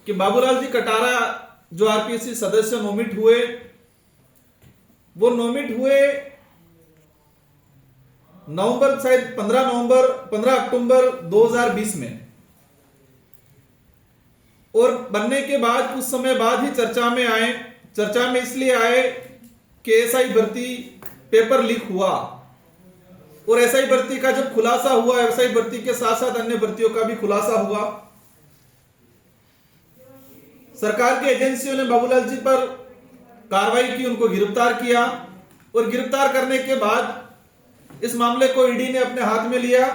कि बाबूलाल जी कटारा जो आरपीएससी सदस्य नोमिट हुए, वो नोमिट हुए नवंबर, शायद 15 अक्टूबर 2020 में, और बनने के बाद कुछ समय बाद ही चर्चा में आए। चर्चा में इसलिए आए कि एसआई भर्ती पेपर लीक हुआ, और एसआई भर्ती का जब खुलासा हुआ, एसआई भर्ती के साथ साथ अन्य भर्तियों का भी खुलासा हुआ। सरकार की एजेंसियों ने बाबूलाल जी पर कार्रवाई की, उनको गिरफ्तार किया, और गिरफ्तार करने के बाद इस मामले को ईडी ने अपने हाथ में लिया,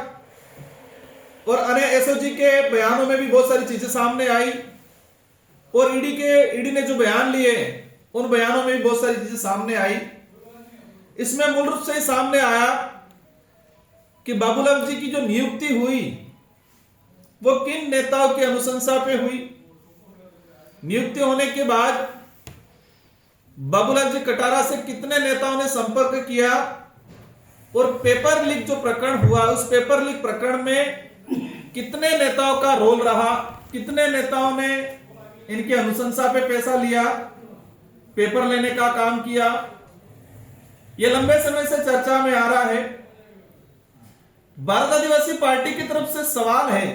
और अन्य एसओजी के बयानों में भी बहुत सारी चीजें सामने आई, और ईडी ने जो बयान लिए उन बयानों में भी बहुत सारी चीजें सामने आई। इसमें मूल रूप से सामने आया कि बाबूलाल जी की जो नियुक्ति हुई वो किन नेताओं की अनुशंसा पे हुई। नियुक्ति होने के बाद बाबूलाल जी कटारा से कितने नेताओं ने संपर्क किया, और पेपर लीक जो प्रकरण हुआ, उस पेपर लीक प्रकरण में कितने नेताओं का रोल रहा, कितने नेताओं ने इनकी अनुशंसा पे पैसा लिया, पेपर लेने का काम किया, यह लंबे समय से चर्चा में आ रहा है। भारत आदिवासी पार्टी की तरफ से सवाल है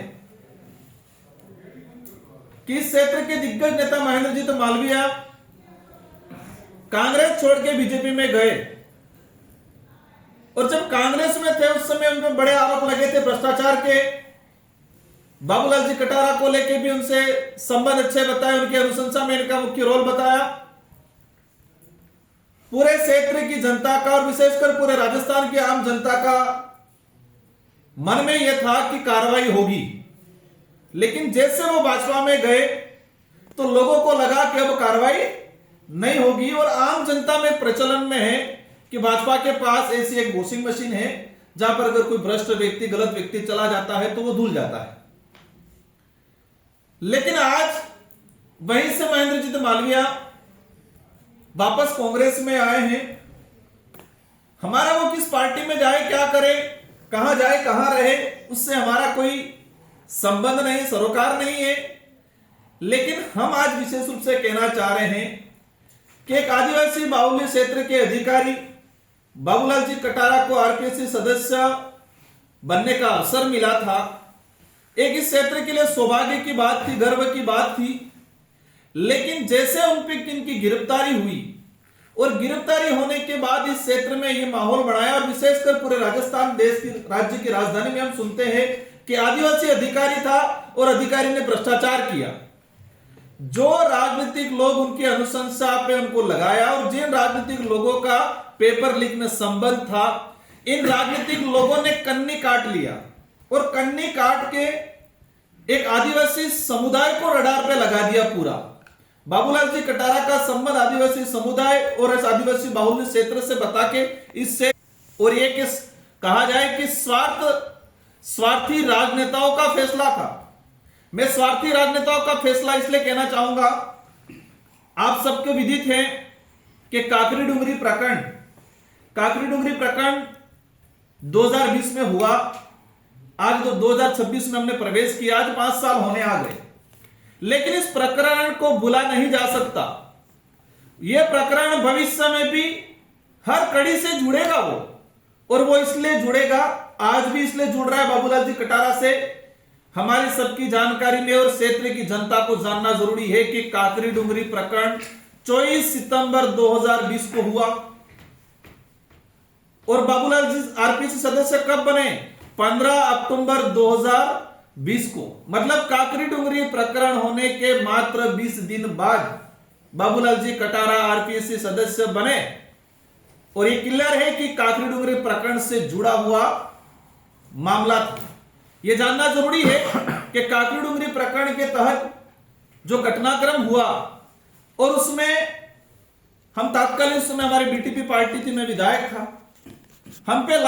कि इस क्षेत्र के दिग्गज नेता महेंद्रजीत मालवीय कांग्रेस छोड़ के बीजेपी में गए, और जब कांग्रेस में थे उस समय उन पर बड़े आरोप लगे थे भ्रष्टाचार के। बाबूलाल जी कटारा को लेके भी उनसे संबंध अच्छे बताए, उनकी अनुशंसा में इनका मुख्य रोल बताया। पूरे क्षेत्र की जनता का और विशेषकर पूरे राजस्थान की आम जनता का मन में यह था कि कार्रवाई होगी, लेकिन जैसे वो भाजपा में गए तो लोगों को लगा कि अब कार्रवाई नहीं होगी, और आम जनता में प्रचलन में है कि भाजपा के पास ऐसी एक वॉशिंग मशीन है जहां पर अगर कोई भ्रष्ट व्यक्ति, गलत व्यक्ति चला जाता है तो वो धुल जाता है। लेकिन आज वहीं से महेंद्रजीत मालवीय वापस कांग्रेस में आए हैं। हमारा वो किस पार्टी में जाए, क्या करे, कहां जाए, कहां रहे, उससे हमारा कोई संबंध नहीं, सरोकार नहीं है। लेकिन हम आज विशेष रूप से कहना चाह रहे हैं कि एक आदिवासी बाहुल्य क्षेत्र के अधिकारी बाबूलाल जी कटारा को आरपीएससी सदस्य बनने का अवसर मिला था। एक इस क्षेत्र के लिए सौभाग्य की बात थी, गर्व की बात थी। लेकिन जैसे उन पर इनकी गिरफ्तारी हुई, और गिरफ्तारी होने के बाद इस क्षेत्र में यह माहौल बनाया, और विशेषकर पूरे राजस्थान देश की, राज्य की राजधानी में हम सुनते हैं कि आदिवासी अधिकारी था और अधिकारी ने भ्रष्टाचार किया। जो राजनीतिक लोग उनकी अनुशंसा पे उनको लगाया, और जिन राजनीतिक लोगों का पेपर लीक में संबंध था, इन राजनीतिक लोगों ने कन्नी काट लिया, और कन्नी काट के एक आदिवासी समुदाय को रडार पे लगा दिया पूरा। बाबूलाल जी कटारा का संबंध आदिवासी समुदाय और इस आदिवासी बाहुल्य क्षेत्र से बता के इससे, और ये किस कहा जाए कि स्वार्थी राजनेताओं का फैसला था। मैं स्वार्थी राजनेताओं का फैसला इसलिए कहना चाहूंगा, आप सबको विदित है कि काकरी डुंगरी प्रकरण 2020 में हुआ। आज तो 2026 में हमने प्रवेश किया, आज 5 साल होने आ गए, लेकिन इस प्रकरण को भुला नहीं जा सकता। यह प्रकरण भविष्य में भी हर कड़ी से जुड़ेगा और वो इसलिए जुड़ेगा, आज भी इसलिए जुड़ रहा है बाबूलाल जी कटारा से। हमारी सबकी जानकारी में और क्षेत्र की जनता को जानना जरूरी है कि काकरी डुंगरी प्रकरण 24 सितंबर 2020 को हुआ, और बाबूलाल जी आरपीएससी सदस्य कब बने? 15 अक्टूबर 2020 को। मतलब काकरी डुंगरी प्रकरण होने के मात्र 20 दिन बाद बाबूलाल जी कटारा आरपीएससी सदस्य बने, और यह क्लियर है कि काकरी डुंगरी प्रकरण से जुड़ा हुआ मामला था। यह जानना जरूरी है कि काकरी डुंगरी प्रकरण के तहत जो घटनाक्रम हुआ, और उसमें हम तात्कालिक समय हमारी बीटीपी पार्टी थी, मैं विधायक था, हम पे